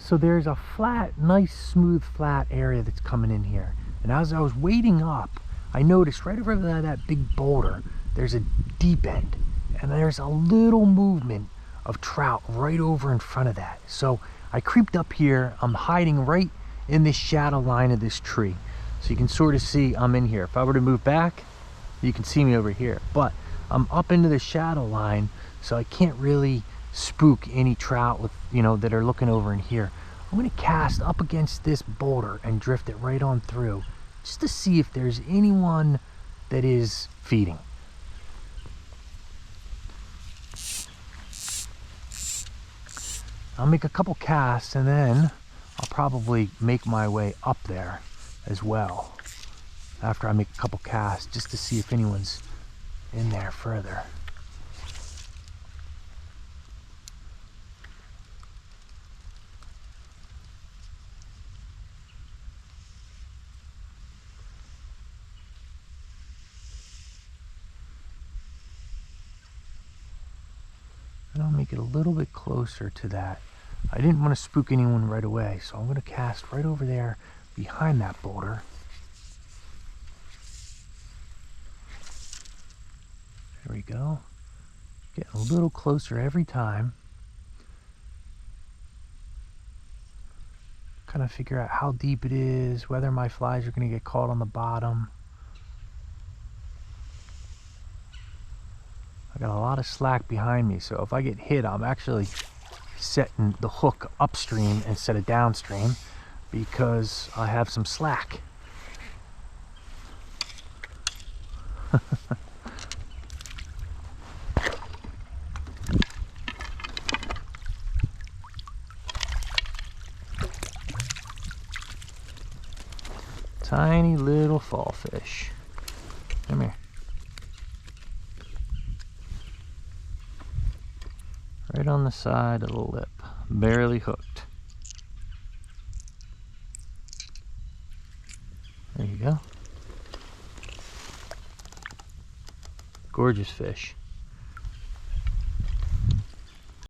So there's a flat, nice smooth flat area that's coming in here. And as I was wading up, I noticed right over that big boulder, there's a deep end. And there's a little movement of trout right over in front of that. So I creeped up here. I'm hiding right in this shadow line of this tree. So you can sort of see I'm in here. If I were to move back, you can see me over here. But I'm up into the shadow line, so I can't really spook any trout with, you know, that are looking over in here. I'm gonna cast up against this boulder and drift it right on through, just to see if there's anyone that is feeding. I'll make a couple casts and then I'll probably make my way up there as well after I make a couple casts, just to see if anyone's in there further. And I'll make it a little bit closer to that. I didn't want to spook anyone right away, so I'm going to cast right over there behind that boulder. There we go. Getting a little closer every time. Kind of figure out how deep it is, whether my flies are going to get caught on the bottom. I got a lot of slack behind me, so if I get hit, I'm actually setting the hook upstream instead of downstream because I have some slack. Tiny little fall fish. Come here. Right on the side of the lip, barely hooked. There you go. Gorgeous fish.